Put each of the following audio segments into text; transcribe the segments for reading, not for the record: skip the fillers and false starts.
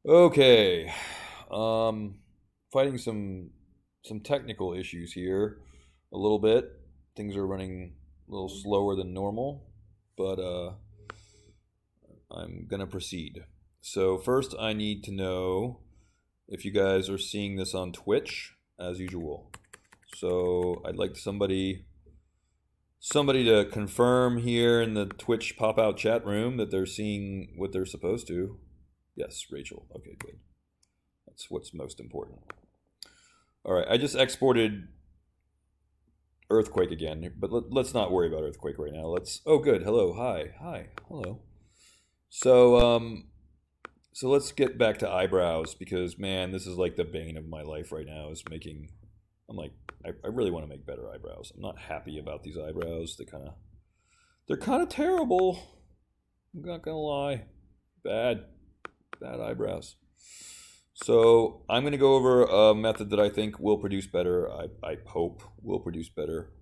Okay. Fighting some technical issues here a little bit. Things are running a little slower than normal, but I'm gonna proceed. So first I need to know if you guys are seeing this on Twitch as usual. So I'd like somebody to confirm here in the Twitch pop-out chat room that they're seeing what they're supposed to. Yes, Rachel. Okay, good. That's what's most important. All right, I just exported Earthquake again, but let's not worry about Earthquake right now. Oh, good. Hello. Hi. Hello. So let's get back to eyebrows because man, this is like the bane of my life right now. I really want to make better eyebrows. I'm not happy about these eyebrows. They're kind of terrible. I'm not gonna lie. Bad eyebrows. So I'm going to go over a method that I think will produce better, I hope will produce better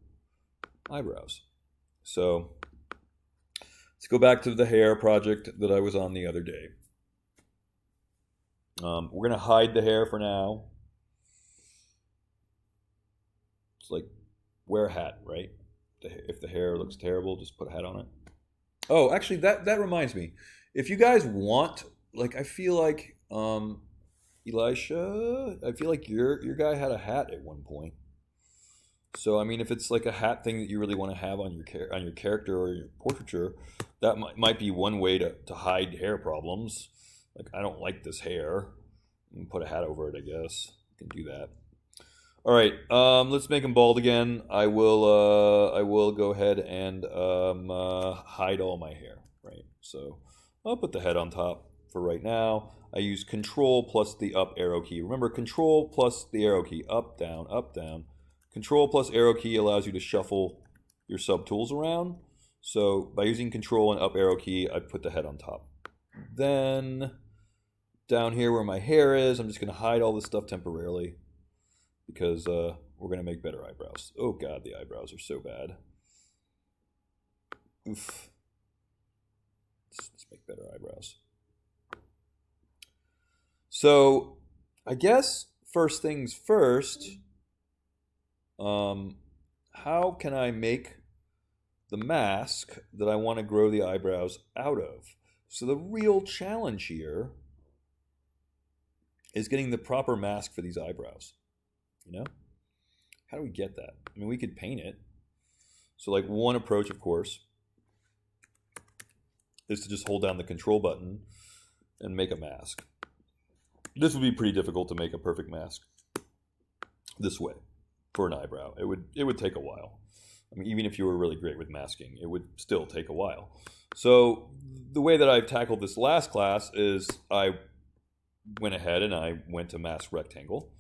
eyebrows. So let's go back to the hair project that I was on the other day. We're going to hide the hair for now. It's like wear a hat, right? If the hair looks terrible, just put a hat on it. Oh, actually, that reminds me. If you guys want, like, I feel like Elisha, I feel like your guy had a hat at one point. So I mean, if it's like a hat thing that you really want to have on your character or your portraiture, that might be one way to hide hair problems. Like, I don't like this hair. You can put a hat over it, I guess. You can do that. All right, let's make him bald again. I will go ahead and hide all my hair. Right. So I'll put the head on top for right now. I use Control plus the up arrow key. Remember, Control plus the arrow key. Up, down, up, down. Control plus arrow key allows you to shuffle your subtools around. So by using Control and up arrow key, I put the head on top. Then down here where my hair is, I'm just going to hide all this stuff temporarily because we're going to make better eyebrows. Oh God, the eyebrows are so bad. Oof. Let's make better eyebrows. So, I guess first things first, how can I make the mask that I want to grow the eyebrows out of? So the real challenge here is getting the proper mask for these eyebrows, you know? How do we get that? I mean, we could paint it. So like one approach, of course, is to just hold down the Control button and make a mask. This would be pretty difficult to make a perfect mask this way for an eyebrow. It would take a while. I mean, even if you were really great with masking, it would still take a while. So the way that I've tackled this last class is I went ahead and I went to Mask Rectangle,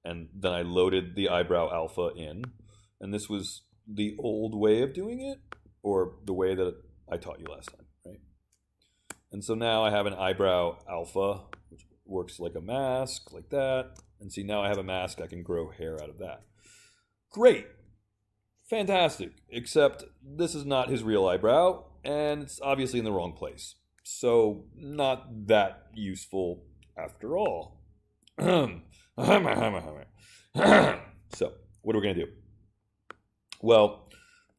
and then I loaded the eyebrow alpha in, and this was the old way of doing it, or the way that I taught you last time, right? And so now I have an eyebrow alpha, which works like a mask, like that. And see, now I have a mask, I can grow hair out of that. Great. Fantastic. Except this is not his real eyebrow, and it's obviously in the wrong place. So, not that useful after all. So, what are we going to do? Well,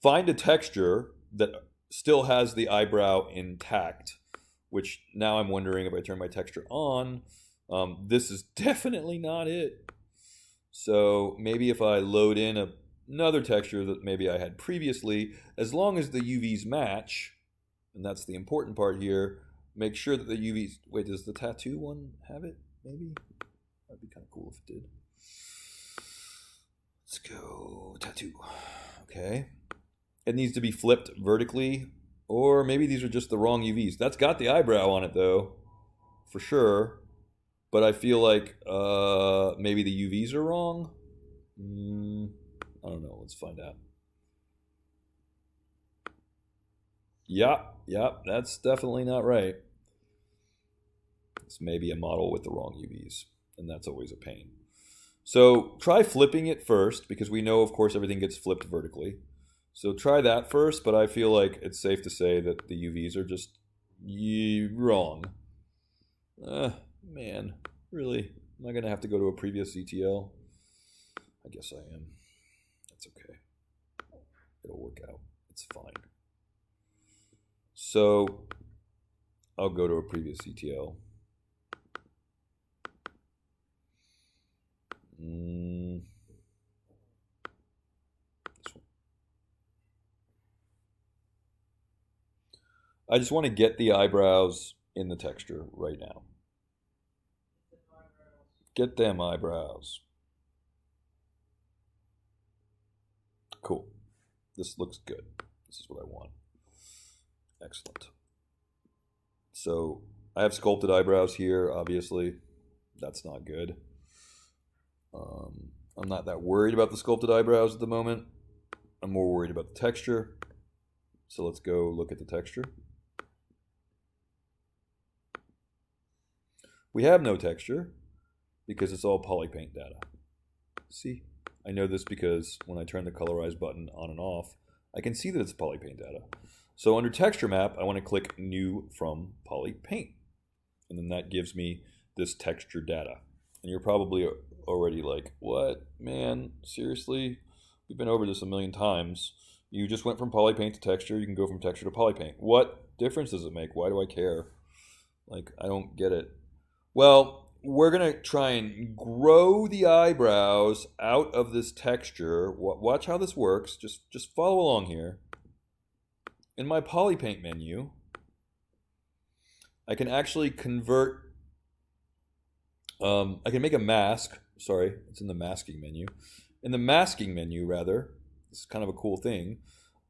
find a texture that still has the eyebrow intact, which now I'm wondering if I turn my texture on, this is definitely not it. So maybe if I load in another texture that maybe I had previously, as long as the UVs match, and that's the important part here, make sure that the UVs... Wait, does the tattoo one have it? Maybe? That'd be kind of cool if it did. Let's go tattoo. Okay. It needs to be flipped vertically, or maybe these are just the wrong UVs. That's got the eyebrow on it though, for sure. But I feel like maybe the UVs are wrong. I don't know. Let's find out. Yep, that's definitely not right. It's maybe a model with the wrong UVs, and that's always a pain. So try flipping it first, because we know, of course, everything gets flipped vertically. So try that first, but I feel like it's safe to say that the UVs are just wrong. Man, really? Am I going to have to go to a previous ETL? I guess I am. That's okay. It'll work out. It's fine. So I'll go to a previous ETL. I just want to get the eyebrows in the texture right now. Get them eyebrows. Cool. This looks good. This is what I want. Excellent. So I have sculpted eyebrows here, obviously. That's not good. I'm not that worried about the sculpted eyebrows at the moment. I'm more worried about the texture. So let's go look at the texture. We have no texture because it's all polypaint data. See, I know this because when I turn the colorize button on and off, I can see that it's polypaint data. So under texture map, I want to click new from polypaint. And then that gives me this texture data. And you're probably already like, what, man, seriously? We've been over this a million times. You just went from polypaint to texture. You can go from texture to polypaint. What difference does it make? Why do I care? Like, I don't get it. Well, we're going to try and grow the eyebrows out of this texture. Watch how this works. Just follow along here. In my polypaint menu, I can actually convert, I can make a mask. Sorry, it's in the masking menu. In the masking menu, rather, this is kind of a cool thing.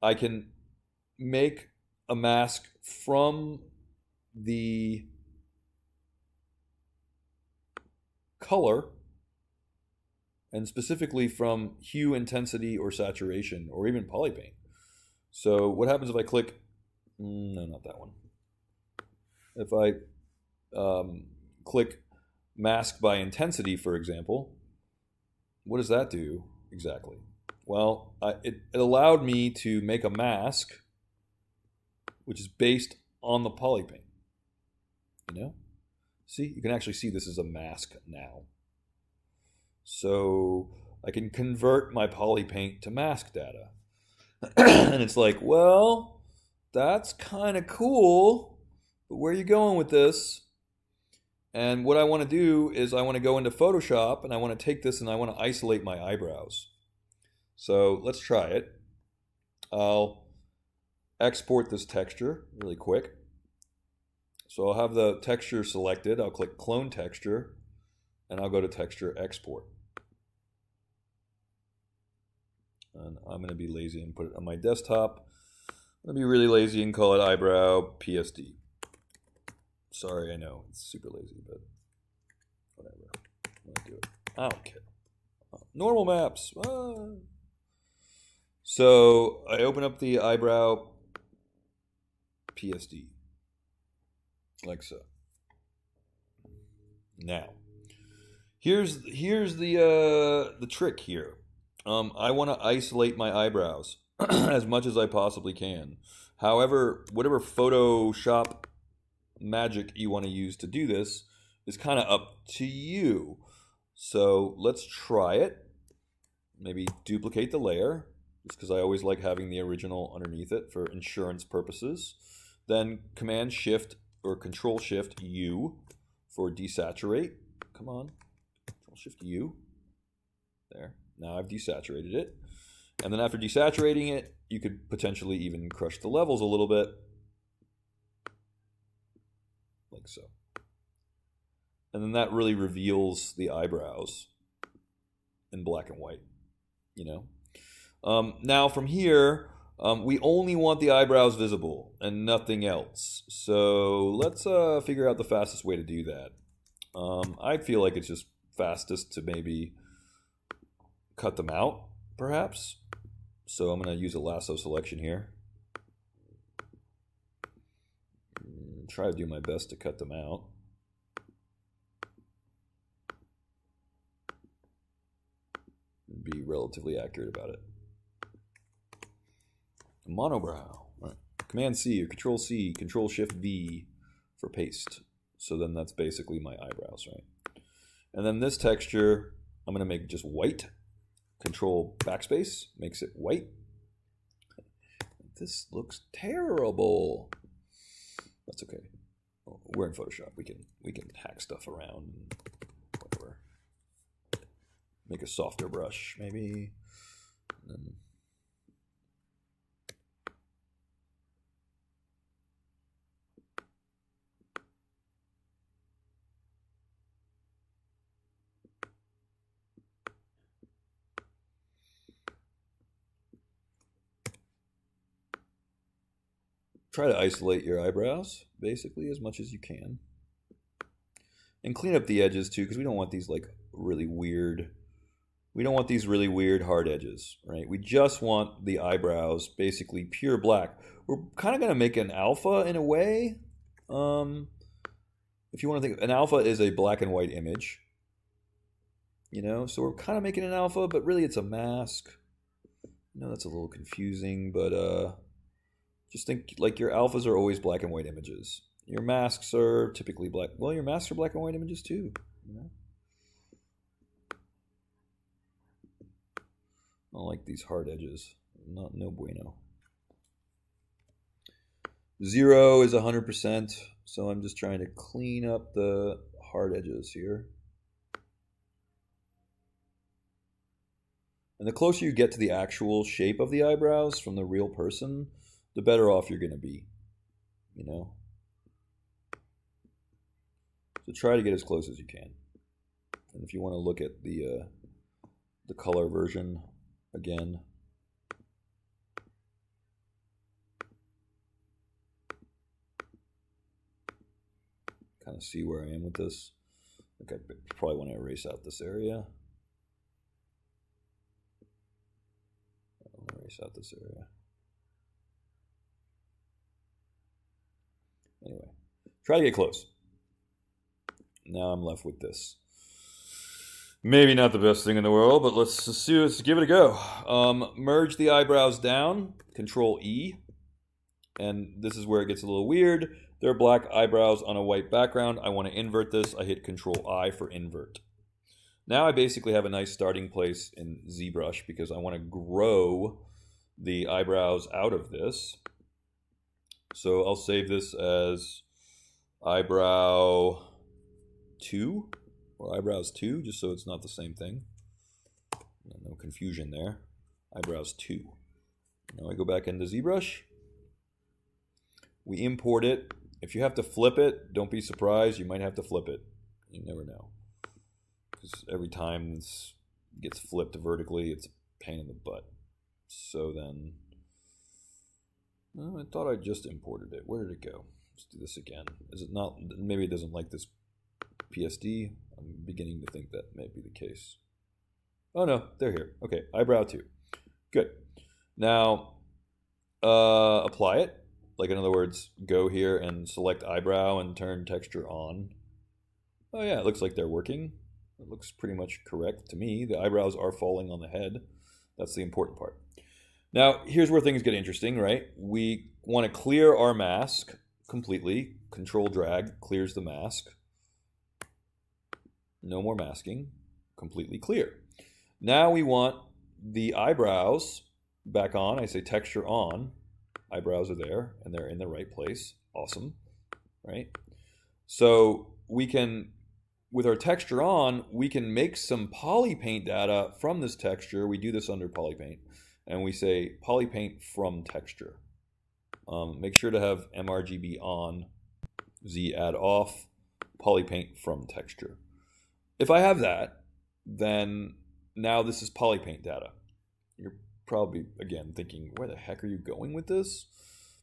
I can make a mask from the color, and specifically from hue, intensity, or saturation, or even polypaint. So what happens if I click, no, not that one. If I click mask by intensity, for example, what does that do exactly? Well, it allowed me to make a mask which is based on the polypaint. You know? See, you can actually see this is a mask now. So I can convert my polypaint to mask data. And it's like, well, that's kind of cool, but where are you going with this? And what I want to do is I want to go into Photoshop and I want to take this and I want to isolate my eyebrows. So let's try it. I'll export this texture really quick. So I'll have the texture selected. I'll click Clone Texture, and I'll go to Texture Export. And I'm going to be lazy and put it on my desktop. I'm going to be really lazy and call it Eyebrow PSD. Sorry, I know. It's super lazy, but whatever. I'm going to do it. I don't care. Normal maps. Ah. So I open up the Eyebrow PSD. Like so. Now, here's the trick here. I want to isolate my eyebrows as much as I possibly can. However, whatever Photoshop magic you want to use to do this is kind of up to you. So let's try it. Maybe duplicate the layer, just because I always like having the original underneath it for insurance purposes. Then Command Shift or Control Shift U for desaturate. Come on, Control Shift U. There. Now I've desaturated it. And then after desaturating it, you could potentially even crush the levels a little bit. Like so. And then that really reveals the eyebrows in black and white, you know. Now from here, we only want the eyebrows visible and nothing else. So let's figure out the fastest way to do that. I feel like it's just fastest to maybe cut them out, perhaps. So I'm going to use a lasso selection here. Try to do my best to cut them out. Be relatively accurate about it. Monobrow. Right. Command C or Control C, Control Shift V for paste. So then that's basically my eyebrows, right? And then this texture, I'm going to make just white. Control backspace, makes it white. This looks terrible. That's okay. We're in Photoshop. We can hack stuff around and whatever. Make a softer brush, maybe. And then try to isolate your eyebrows, basically, as much as you can. And clean up the edges, too, because we don't want these, like, really weird... We don't want these really weird hard edges, right? We just want the eyebrows basically pure black. We're kind of going to make an alpha in a way. If you want to think, an alpha is a black and white image. You know, so we're kind of making an alpha, but really it's a mask. I know that's a little confusing, but... just think, like, your alphas are always black and white images. Your masks are typically black. Well, your masks are black and white images too. You know? I don't like these hard edges. No bueno. 0 is 100%, so I'm just trying to clean up the hard edges here. And the closer you get to the actual shape of the eyebrows from the real person, the better off you're going to be, you know? So try to get as close as you can. And if you want to look at the color version again, kind of see where I am with this. Okay, probably want to erase out this area. I'll erase out this area. Anyway, try to get close. Now I'm left with this. Maybe not the best thing in the world, but let's give it a go. Merge the eyebrows down, Control E. And this is where it gets a little weird. There are black eyebrows on a white background. I want to invert this. I hit Control I for invert. Now I basically have a nice starting place in Zbrush because I want to grow the eyebrows out of this. So I'll save this as eyebrow 2 or eyebrows 2, just so it's not the same thing. No confusion there. Eyebrows 2. Now I go back into Zbrush. We import it. If you have to flip it, don't be surprised. You might have to flip it. You never know. Because every time this gets flipped vertically, it's a pain in the butt. So then... I thought I just imported it. Where did it go? Let's do this again. Is it not? Maybe it doesn't like this PSD. I'm beginning to think that may be the case. Oh no, they're here. Okay, eyebrow 2. Good. Now, apply it. Like, in other words, go here and select eyebrow and turn texture on. Oh yeah, it looks like they're working. It looks pretty much correct to me. The eyebrows are falling on the head. That's the important part. Now, here's where things get interesting, right? We want to clear our mask completely. Control drag clears the mask. No more masking. Completely clear. Now we want the eyebrows back on. I say texture on. Eyebrows are there, and they're in the right place. Awesome, right? So we can, with our texture on, we can make some polypaint data from this texture. We do this under polypaint. And we say polypaint from texture. Make sure to have mRGB on, Z add off, polypaint from texture. If I have that, then now this is polypaint data. You're probably, again, thinking, where the heck are you going with this?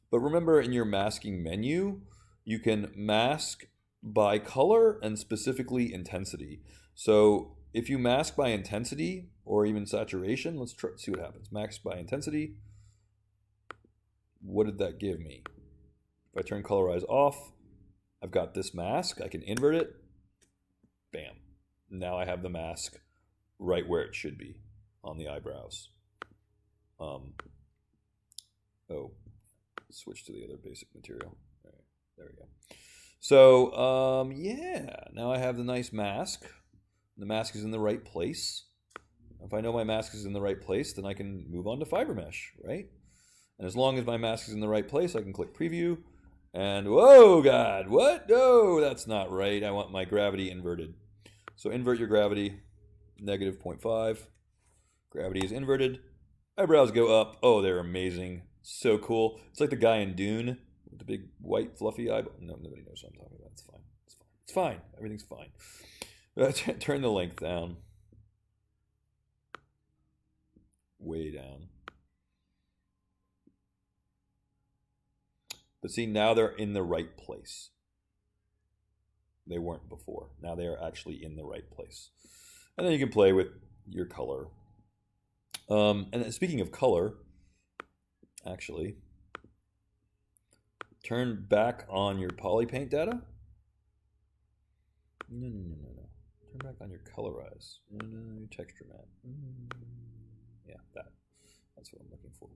But remember, in your masking menu, you can mask by color and specifically intensity. So if you mask by intensity or even saturation, let's see what happens. Mask by intensity. What did that give me? If I turn colorize off, I've got this mask. I can invert it. Bam. Now I have the mask right where it should be on the eyebrows. Switch to the other basic material. All right, there we go. So, yeah, now I have the nice mask. The mask is in the right place. If I know my mask is in the right place, then I can move on to fiber mesh, right? And as long as my mask is in the right place, I can click preview. And, whoa, God, what? No, that's not right. I want my gravity inverted. So invert your gravity, negative 0.5. Gravity is inverted. Eyebrows go up. Oh, they're amazing. So cool. It's like the guy in Dune with the big white fluffy eyebrow. No, nobody knows what I'm talking about. It's fine. It's fine. It's fine. Everything's fine. Turn the length down. Way down. But see, now they're in the right place. They weren't before. Now they are actually in the right place. And then you can play with your color. And speaking of color, actually, turn back on your polypaint data. No. Turn back on your colorize. No, your texture map. Yeah, that's what I'm looking for.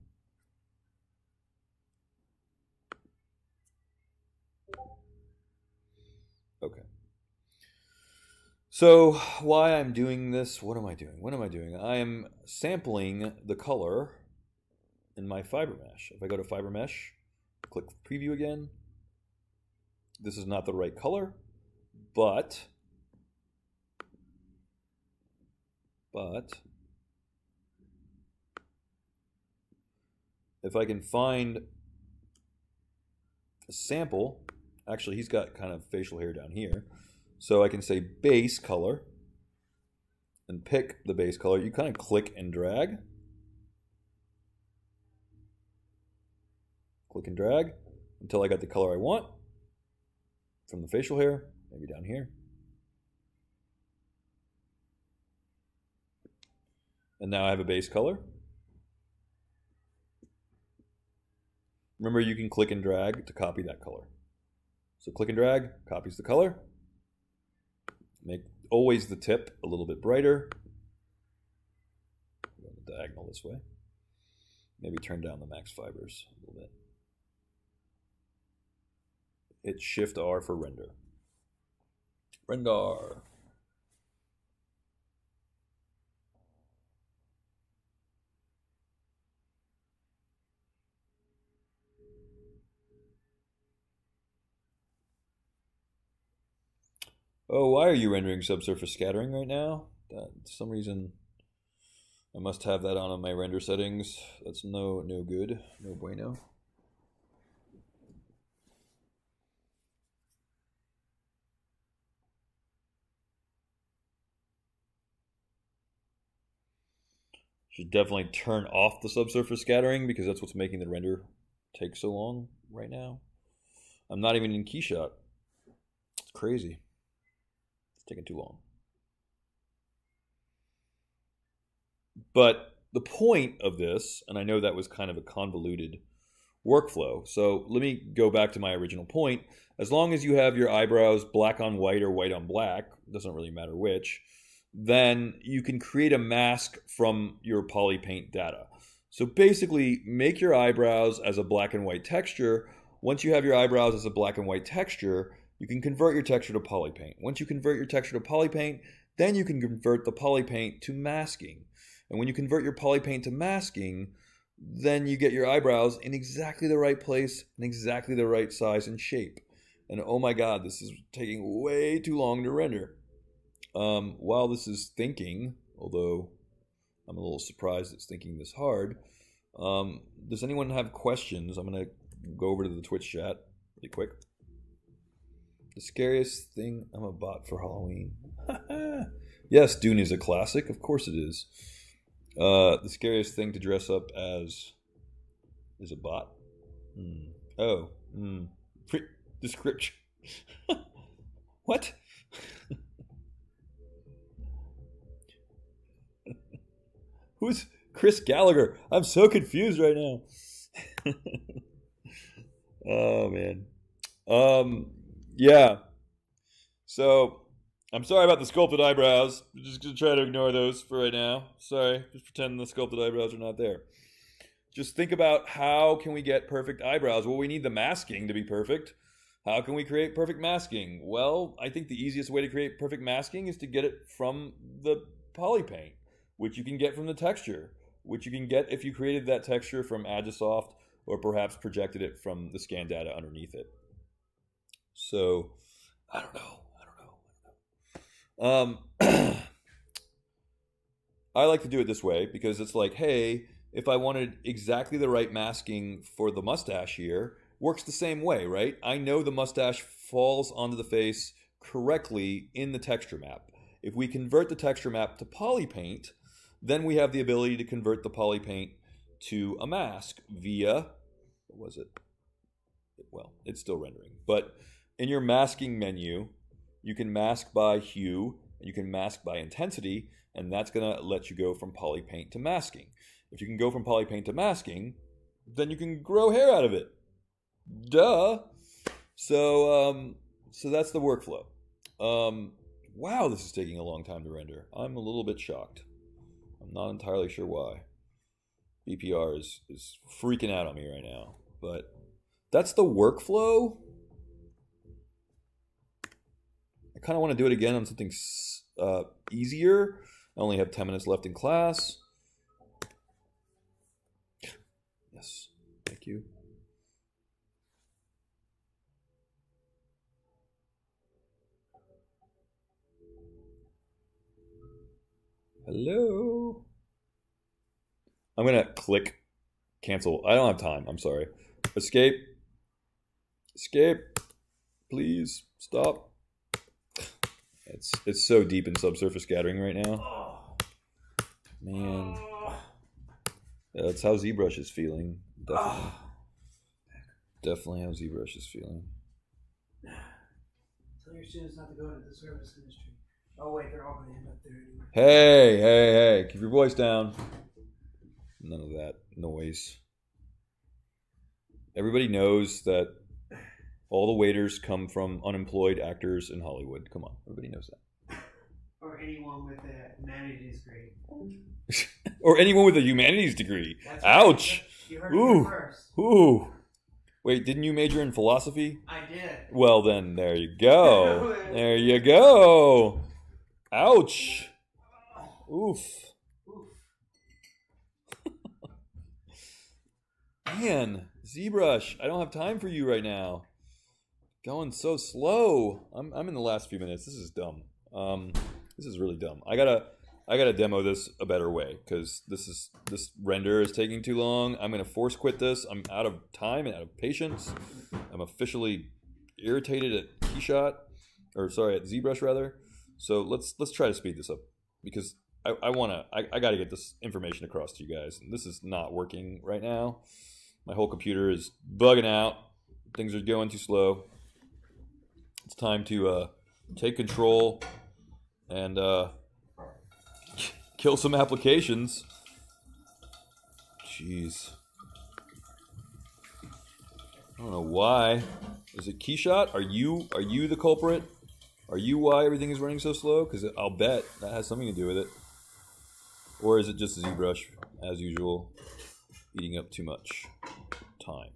Okay. So why I'm doing this, what am I doing? What am I doing? I am sampling the color in my fiber mesh. If I go to fiber mesh, click preview again. This is not the right color, but if I can find a sample, actually he's got kind of facial hair down here. So I can say base color and pick the base color. You kind of click and drag. Click and drag until I got the color I want from the facial hair, maybe down here. And now I have a base color. Remember, you can click and drag to copy that color. So click and drag, copies the color. Make always the tip a little bit brighter. Go the diagonal this way. Maybe turn down the max fibers a little bit. Hit Shift R for render. Render. Oh, why are you rendering subsurface scattering right now? For some reason, I must have that on my render settings. That's no good, no bueno. Should definitely turn off the subsurface scattering because that's what's making the render take so long right now. I'm not even in Keyshot. It's crazy. Taking too long. But the point of this, and I know that was kind of a convoluted workflow, so let me go back to my original point. As long as you have your eyebrows black on white or white on black, doesn't really matter which, then you can create a mask from your polypaint data. So basically, make your eyebrows as a black and white texture. Once you have your eyebrows as a black and white texture, you can convert your texture to polypaint. Once you convert your texture to polypaint, then you can convert the polypaint to masking. And when you convert your polypaint to masking, then you get your eyebrows in exactly the right place and exactly the right size and shape. And oh my God, this is taking way too long to render. While this is thinking, although I'm a little surprised it's thinking this hard, does anyone have questions? I'm going to go over to the Twitch chat really quick. The scariest thing, I'm a bot for Halloween. Yes, Dune is a classic. Of course it is. The scariest thing to dress up as is a bot. Oh. Description. What? Who's Chris Gallagher? I'm so confused right now. Oh, man. Yeah. So, I'm sorry about the sculpted eyebrows. I'm just going to try to ignore those for right now. Sorry. Just pretend the sculpted eyebrows are not there. Just think about how can we get perfect eyebrows. Well, we need the masking to be perfect. How can we create perfect masking? Well, I think the easiest way to create perfect masking is to get it from the polypaint, which you can get from the texture, which you can get if you created that texture from Agisoft or perhaps projected it from the scan data underneath it. So, I don't know. I like to do it this way because it's like, hey, if I wanted exactly the right masking for the mustache here, works the same way, right? I know the mustache falls onto the face correctly in the texture map. If we convert the texture map to polypaint, then we have the ability to convert the polypaint to a mask via, what was it? Well, it's still rendering. But in your masking menu, you can mask by hue, and you can mask by intensity, and that's going to let you go from polypaint to masking. If you can go from polypaint to masking, then you can grow hair out of it. Duh. So that's the workflow. Wow, this is taking a long time to render. I'm a little bit shocked. I'm not entirely sure why. BPR is freaking out on me right now. But that's the workflow. I kind of want to do it again on something easier. I only have 10 minutes left in class. Yes, thank you. Hello. I'm gonna click cancel. I don't have time. I'm sorry. Escape. Escape. Please stop. It's so deep in subsurface scattering right now. Man. Yeah, that's how Zbrush is feeling. Definitely. Definitely how Zbrush is feeling. Tell your students not to go into the service industry. Oh wait, they're all going to end up there anyway. Hey, keep your voice down. None of that noise. Everybody knows that all the waiters come from unemployed actors in Hollywood. Come on, everybody knows that. Or anyone with a humanities degree. Or anyone with a humanities degree. That's Ouch. Right. You heard it first. Ooh. Wait, didn't you major in philosophy? I did. Well then, there you go. There you go. Ouch. Oof. Man, Zbrush, I don't have time for you right now. Going so slow. I'm in the last few minutes. This is dumb. This is really dumb. I gotta demo this a better way because this render is taking too long. I'm gonna force quit this. I'm out of time and out of patience. I'm officially irritated at Keyshot, or sorry, at Zbrush rather. So let's try to speed this up because I gotta get this information across to you guys. And this is not working right now. My whole computer is bugging out. Things are going too slow. It's time to take control and kill some applications. Jeez. I don't know why. Is it Keyshot? Are you the culprit? Are you why everything is running so slow? Because I'll bet that has something to do with it. Or is it just Zbrush, as usual, eating up too much time?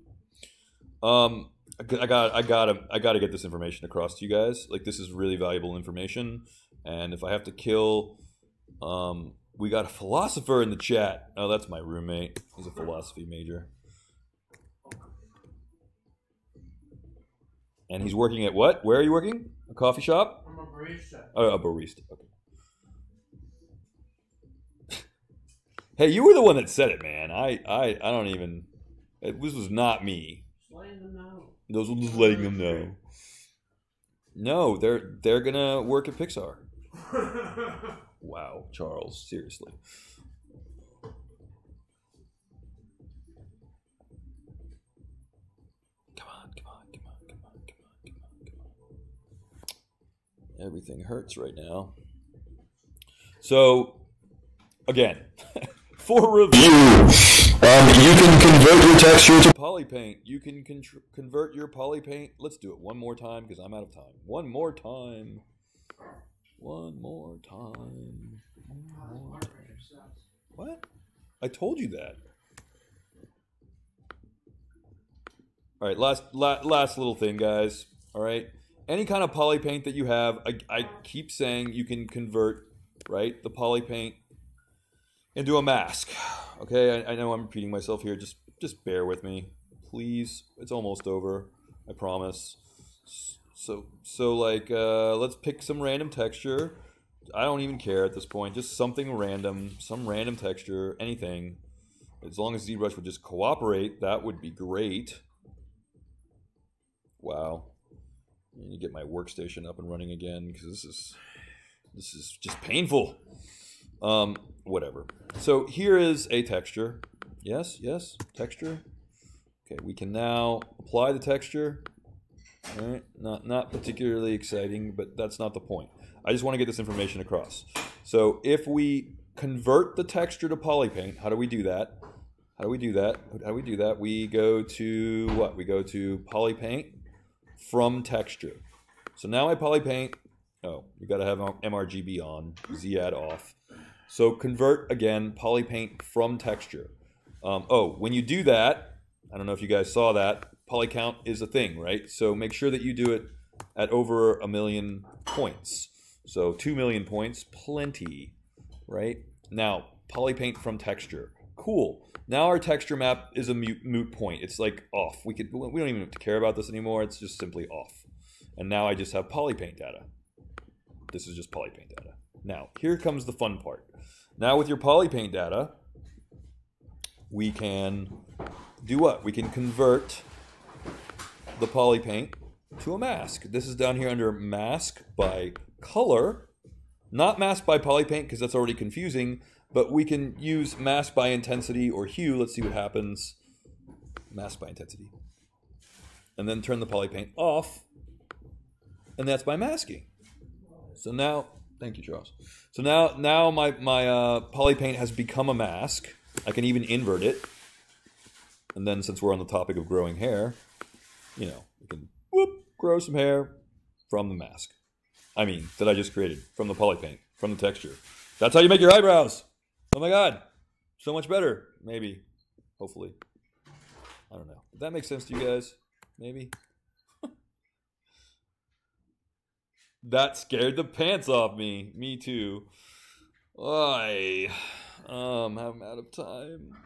I gotta get this information across to you guys. Like, this is really valuable information, and if I have to kill, we got a philosopher in the chat. Oh, that's my roommate. He's a philosophy major, and he's working at what? Where are you working? A coffee shop? I'm a barista. Oh, a barista. Okay. Hey, you were the one that said it, man. I don't even. This was not me. Just letting them know. Those were just letting them know. No, they're gonna work at Pixar. Wow, Charles, seriously. Come on. Everything hurts right now. So, again, for review, you can convert your texture to polypaint. You can convert your polypaint. Let's do it one more time because I'm out of time. One more time. What? I told you that. All right, last little thing, guys. All right. Any kind of poly paint that you have, I keep saying you can convert, right, the poly paint into a mask. Okay, I know I'm repeating myself here. Just bear with me, please. It's almost over. I promise. So like, let's pick some random texture. I don't even care at this point. Just something random, some random texture, anything. As long as Zbrush would just cooperate, that would be great. Wow. I need to get my workstation up and running again because this is just painful. Whatever. So here is a texture. Yes, texture. Okay, we can now apply the texture. All right, not particularly exciting, but that's not the point. I just want to get this information across. So if we convert the texture to polypaint, how do we do that? We go to what? We go to polypaint from texture. So now my polypaint, oh, you got to have MRGB on, Z add off. So convert again, polypaint from texture. Oh, when you do that, I don't know if you guys saw that, poly count is a thing, right? So make sure that you do it at over 1 million points. So 2 million points, plenty, right? Now, polypaint from texture. Cool. Now our texture map is a moot point. It's like off. We don't even have to care about this anymore. It's just simply off. And now I just have polypaint data. This is just polypaint data. Now, here comes the fun part. Now with your polypaint data, we can do what? We can convert the polypaint to a mask. This is down here under mask by color, not mask by polypaint because that's already confusing, but we can use mask by intensity or hue. Let's see what happens. Mask by intensity. And then turn the polypaint off, and that's by masking. So now, thank you, Charles. So now my polypaint has become a mask. I can even invert it. And then since we're on the topic of growing hair, you know, we can grow some hair from the mask. I mean, that I just created from the polypaint, from the texture. That's how you make your eyebrows. Oh my God. So much better. Maybe. Hopefully. I don't know. Did that make sense to you guys? Maybe. That scared the pants off me. Me too. I'm out of time.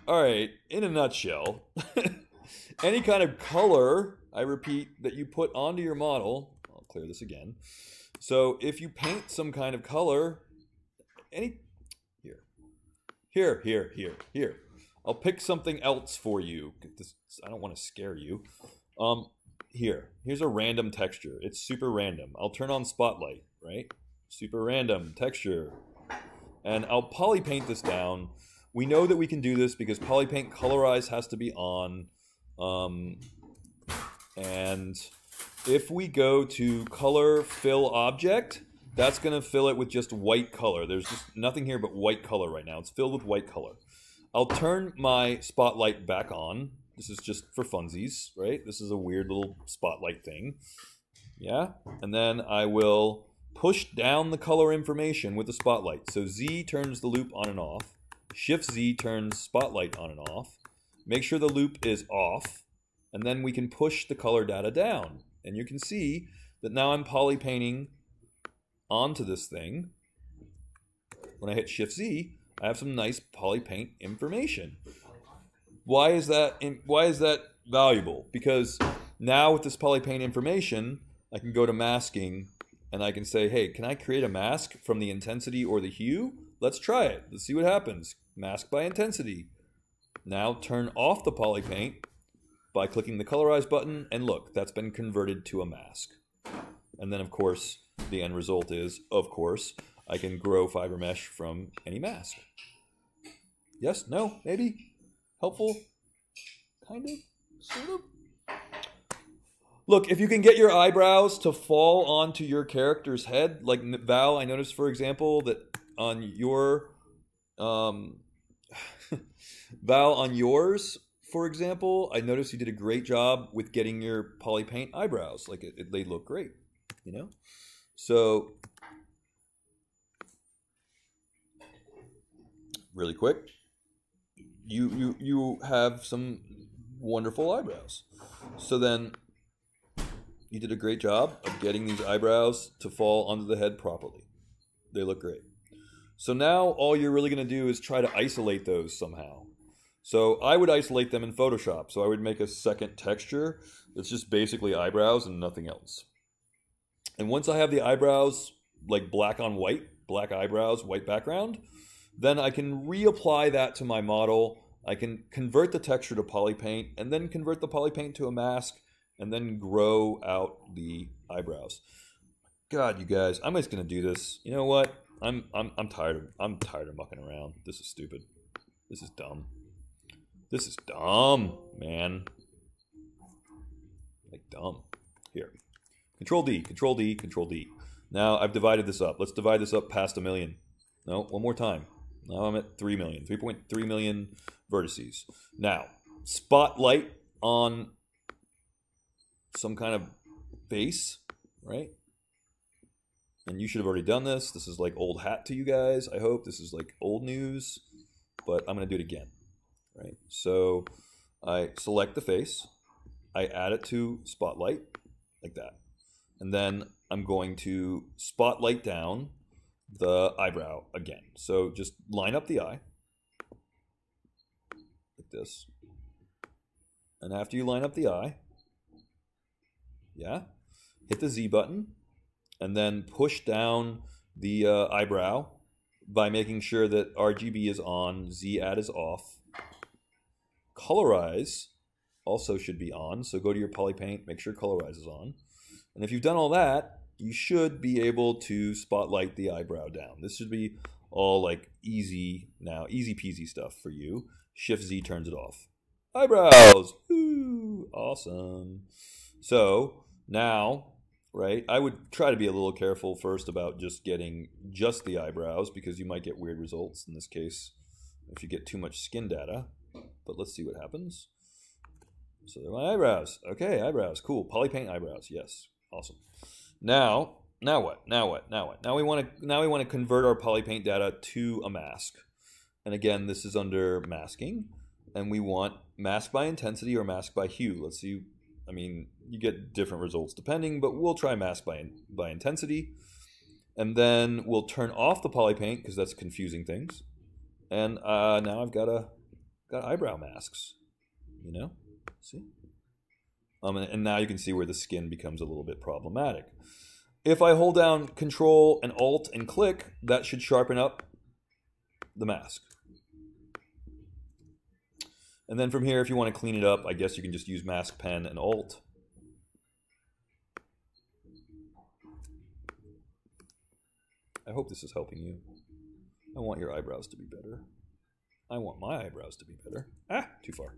All right. In a nutshell, any kind of color, I repeat, that you put onto your model. I'll clear this again. So if you paint some kind of color, here. I'll pick something else for you. I don't want to scare you. Here's a random texture. It's super random. I'll turn on spotlight, right? Super random texture. And I'll polypaint this down. We know that we can do this because polypaint colorize has to be on. And if we go to color fill object, that's going to fill it with just white color. There's just nothing here but white color right now. It's filled with white color. I'll turn my spotlight back on. This is just for funsies, right? This is a weird little spotlight thing. Yeah? And then I will push down the color information with the spotlight. So Z turns the loop on and off. Shift Z turns spotlight on and off. Make sure the loop is off. And then we can push the color data down. And you can see that now I'm polypainting onto this thing. When I hit Shift Z, I have some nice polypaint information. Why is that valuable? Because now with this polypaint information, I can go to masking and I can say, hey, can I create a mask from the intensity or the hue? Let's try it. Let's see what happens. Mask by intensity. Now turn off the polypaint by clicking the colorize button, and look, that's been converted to a mask. And then of course, the end result is, of course, I can grow fiber mesh from any mask. Yes? No? Maybe? Helpful? Kind of? Sort of? Look, if you can get your eyebrows to fall onto your character's head, like Val, I noticed, for example, that on your... Val, on yours, for example, I noticed you did a great job with getting your polypaint eyebrows. Like, they look great, you know? So, really quick, you have some wonderful eyebrows. So then, You did a great job of getting these eyebrows to fall onto the head properly. They look great. So now all you're really going to do is try to isolate those somehow. So I would isolate them in Photoshop. So I would make a second texture that's just basically eyebrows and nothing else. And once I have the eyebrows like black on white, black eyebrows, white background, then I can reapply that to my model. I can convert the texture to polypaint and then convert the polypaint to a mask and then grow out the eyebrows. God, you guys, I'm just gonna do this. You know what? I'm tired of mucking around. This is stupid. This is dumb. This is dumb, man. Like dumb. Here. Control D, Control D, Control D. Now I've divided this up. Let's divide this up past 1 million. No, one more time. Now I'm at 3 million. 3.3 million vertices. Now, spotlight on some kind of base, right? And you should have already done this. This is like old hat to you guys, I hope. This is like old news, but I'm going to do it again, right? So I select the face. I add it to spotlight, like that. And then I'm going to spotlight down the eyebrow again. So just line up the eye, like this. And after you line up the eye, yeah, hit the Z button. And then push down the eyebrow by making sure that RGB is on, Z add is off. Colorize also should be on, so go to your polypaint, make sure colorize is on. And if you've done all that, you should be able to spotlight the eyebrow down. This should be all like easy now, easy peasy stuff for you. Shift Z turns it off. Eyebrows! Woo! Awesome. So now, right, I would try to be a little careful first about just getting just the eyebrows because you might get weird results in this case if you get too much skin data. But let's see what happens. So they're my eyebrows. Okay, eyebrows, cool. Polypaint eyebrows, yes, awesome. Now what? Now we want to convert our polypaint data to a mask. And again, this is under masking, and we want mask by intensity or mask by hue. Let's see. I mean, you get different results depending, but we'll try mask by intensity. And then we'll turn off the polypaint because that's confusing things. And now I've got eyebrow masks, you know? See? And now you can see where the skin becomes a little bit problematic. If I hold down Control and Alt and click, that should sharpen up the mask. And then from here, if you want to clean it up, I guess you can just use Mask Pen and Alt. I hope this is helping you. I want your eyebrows to be better. I want my eyebrows to be better. Ah, too far.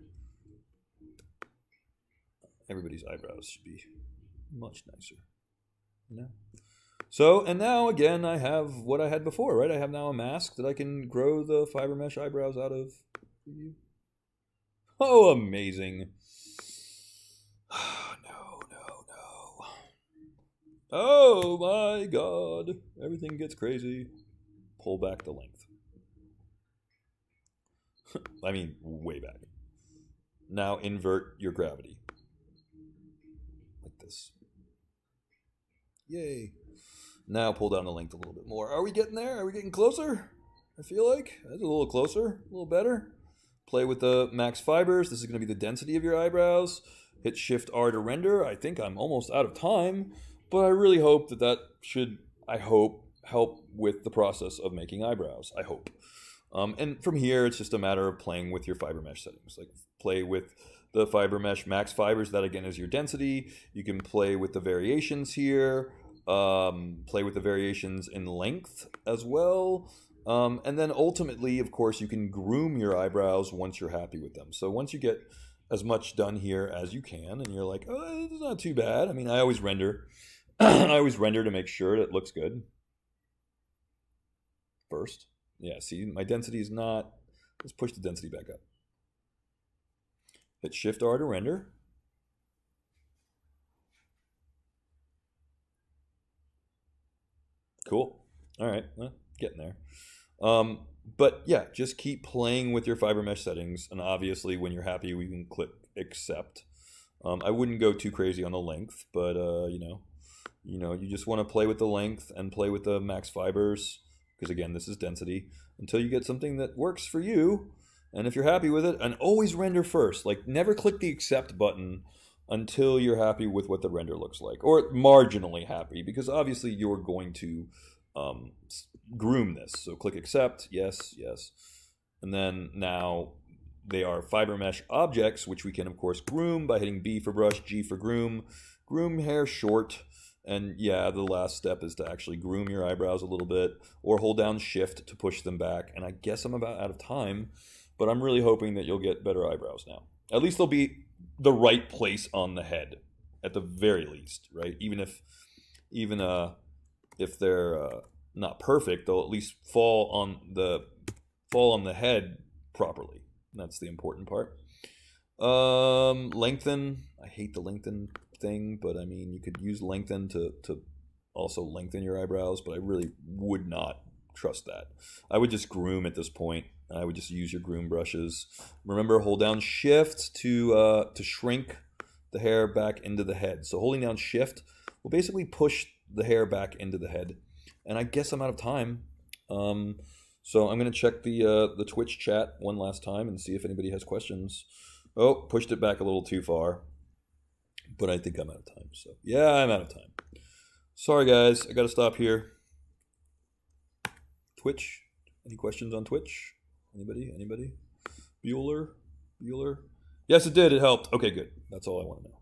Everybody's eyebrows should be much nicer. You know? So, and now again, I have what I had before, right? I have now a mask that I can grow the fiber mesh eyebrows out of. Oh, amazing. No. Oh my God. Everything gets crazy. Pull back the length. I mean, way back. Now invert your gravity. Like this. Yay. Now pull down the length a little bit more. Are we getting there? Are we getting closer? I feel like that's a little closer, a little better. Play with the max fibers. This is going to be the density of your eyebrows. Hit Shift R to render. I think I'm almost out of time, but I really hope that should, I hope, help with the process of making eyebrows. I hope. And from here, it's just a matter of playing with your fiber mesh settings. Like play with the fiber mesh max fibers. That again is your density. You can play with the variations here. Play with the variations in length as well. And then ultimately, of course, you can groom your eyebrows once you're happy with them. So once you get as much done here as you can, and you're like, oh, it's not too bad. I mean, I always render. I always render to make sure that it looks good. First. Yeah, see, my density is not... Let's push the density back up. Hit Shift R to render. Cool. All right, well, getting there. But yeah, just keep playing with your fiber mesh settings, and obviously when you're happy, we can click accept. I wouldn't go too crazy on the length, but you just want to play with the length and play with the max fibers, because again, this is density, until you get something that works for you. And if you're happy with it, and always render first. Like, never click the accept button until you're happy with what the render looks like, or marginally happy, because obviously you're going to groom this. So click accept, yes, yes. And then now they are fiber mesh objects, which we can of course groom by hitting B for brush, G for groom. Groom hair short. And yeah, the last step is to actually groom your eyebrows a little bit, or hold down shift to push them back. And I guess I'm about out of time, but I'm really hoping that you'll get better eyebrows now. At least they'll be the right place on the head, at the very least, right? Even if they're not perfect, they'll at least fall on the head properly. That's the important part. Lengthen. I hate the lengthen thing, but I mean, you could use lengthen to also lengthen your eyebrows, but I really would not trust that. I would just groom at this point. I would just use your groom brushes. Remember, hold down shift to shrink the hair back into the head. So holding down shift will basically push the hair back into the head. And I guess I'm out of time. So I'm going to check the Twitch chat one last time and see if anybody has questions. Oh, pushed it back a little too far. But I think I'm out of time. So yeah, I'm out of time. Sorry guys, I got to stop here. Twitch? Any questions on Twitch? Anybody? Bueller? Yes, it did. It helped. Okay, good. That's all I want to know.